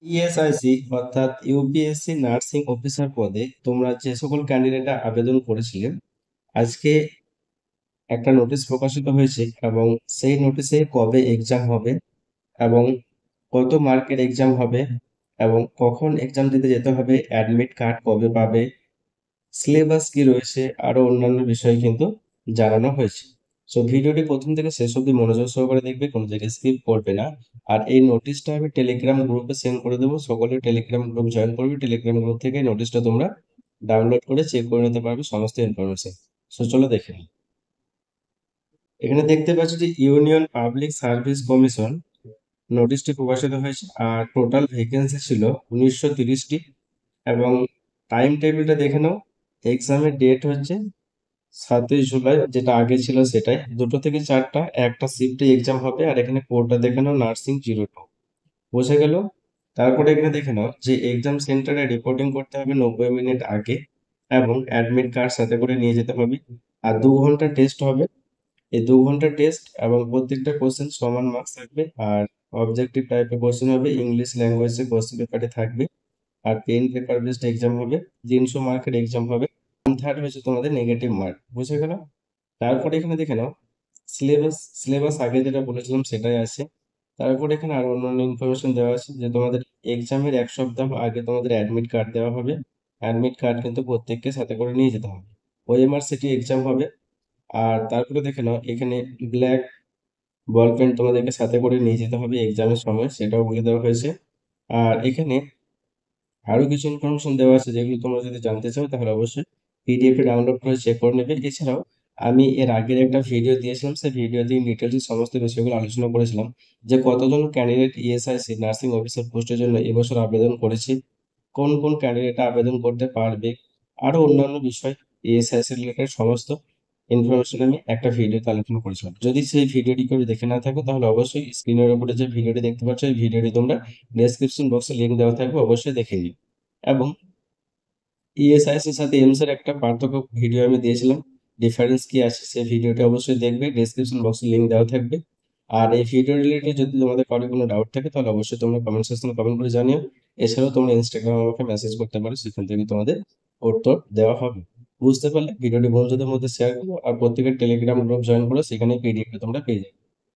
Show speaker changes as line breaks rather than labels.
ESIC অর্থাৎ UPSC nursing officer পদে তোমরা যে সকল ক্যান্ডিডেটরা আবেদন করেছিলে, আজকে একটা নোটিশ প্রকাশিত হয়েছে এবং সেই নোটিশে কবে এক্সাম হবে এবং কত মার্কের এক্সাম হবে এবং কখন এক্সাম দিতে যেতে হবে, অ্যাডমিট কার্ড কবে পাবে, সিলেবাস কি রয়েছে, আরো অন্যান্য বিষয় কিন্তু জানানো হয়েছে। সো ভিডিওটি প্রথম থেকে শেষ অবধি মনোযোগ সহকারে দেখবে, কোনো জায়গায় স্কিপ করবে না। আর এই নোটিশটা আমি টেলিগ্রাম গ্রুপে সেন্ড করে দেবো, সকলে টেলিগ্রাম গ্রুপ জয়েন করবে। টেলিগ্রাম গ্রুপ থেকে নোটিশটা তোমরা ডাউনলোড করে চেক করে নিতে পারবে সমস্ত ইনফরমেশন। সো চলো দেখে নিই। এখানে দেখতে পাচ্ছ যে ইউনিয়ন পাবলিক সার্ভিস কমিশন নোটিশটি প্রকাশিত হয়েছে, আর টোটাল ভ্যাকেন্সি ছিল 1930টি। এবং টাইম টেবিলটা দেখে নাও। এক্সামের ডেট হচ্ছে 7ই জুলাই, যেটা আগে ছিল সেটাই, 2টো থেকে 4টা একটা শিফটে এক্সাম হবে। আর এখানে কোডটা দেখে নাও, নার্সিং 02, বোঝা গেল। তারপরে এখানে দেখে নাও যে এক্সাম সেন্টারে রিপোর্টিং করতে হবে 90 মিনিট আগে এবং অ্যাডমিট কার্ড সাথে করে নিয়ে যেতে হবে। আর 2 ঘন্টা টেস্ট হবে। এই 2 ঘন্টা টেস্ট এবং প্রত্যেকটা কোশ্চেন সমান মার্কস থাকবে। আর অবজেক্টিভ টাইপের কোশ্চেন হবে, ইংলিশ ল্যাঙ্গুয়েজে কোশ্চেন পেপারে থাকবে। আর পেন পেপার বেসড এক্সাম হবে, 300 মার্কের এক্সাম হবে। 1/3 হয়েছে তোমাদের নেগেটিভ মার্ক, বুঝে গেল। তারপরে এখানে দেখে নাও সিলেবাস। সিলেবাস আগে যেটা বলেছিলাম সেটাই আছে। তারপরে এখানে আরো অন্যান্য ইনফরমেশন দেওয়া আছে যে তোমাদের এক্সামের 1 সপ্তাহ আগে তোমাদের অ্যাডমিট কার্ড দেওয়া হবে। অ্যাডমিট কার্ড কিন্তু প্রত্যেককে সাথে করে নিয়ে যেতে হবে। ওএমআর সিটি এক্সাম হবে। আর তারপরে দেখে নাও এখানে ব্ল্যাক বল পেন তোমাদেরকে সাথে করে নিয়ে যেতে হবে এক্সামের সময়, সেটাও বলে দেওয়া হয়েছে। আর এখানে আরো কিছু ইনফরমেশন দেওয়া আছে, যেগুলো তোমরা যদি জানতে চাও তাহলে অবশ্যই পিডিএফ এ ডাউনলোড করে চেক করে নেবে। এছাড়াও আমি এর আগের একটা ভিডিও দিয়েছিলাম, সেই ভিডিও দিয়ে ডিটেলস সমস্ত বিষয়গুলো আলোচনা করেছিলাম যে কতজন ক্যান্ডিডেট ইএসআইসি নার্সিং অফিসার পোস্টের জন্য এবছর আবেদন করেছে, কোন কোন ক্যান্ডিডেট আবেদন করতে পারবে, আরো অন্যান্য বিষয় ইএসআইসি রিলেটেড সমস্ত ইনফরমেশন আমি একটা ভিডিওতে আলোচনা করেছিলাম। যদি সেই ভিডিওটি কেউ দেখে না থাকো তাহলে অবশ্যই স্ক্রিনের উপরে যে ভিডিওটি দেখতে পাচ্ছ এই ভিডিওটি তোমরা ডেসক্রিপশন বক্সে লিংক দেওয়া থাকবে, অবশ্যই দেখে নিও। এবং ইএসআইসির সাথে এইমস এর একটা পার্থক্য ভিডিও আমি দিয়েছিলাম, ডিফারেন্স কি আছে সেই ভিডিওটা অবশ্যই দেখবে, ডেসক্রিপশন বক্সে লিংক দেওয়া থাকবে। আর এই ভিডিও রিলেটেড যদি তোমাদের কারো কোনো ডাউট থাকে তাহলে অবশ্যই তোমরা কমেন্ট সেকশনে কমেন্ট করে জানিও। এছাড়াও তোমরা ইনস্টাগ্রামে আমাকে মেসেজ করতে পারো, সেখান থেকে তোমাদের উত্তর দেওয়া হবে। বুঝতে পারলে ভিডিওটি বন্ধুদের মধ্যে শেয়ার করো আর প্রত্যেকের টেলিগ্রাম গ্রুপ জয়েন করো, সেখানে পিডিএফ তোমরা পেয়ে যাবে।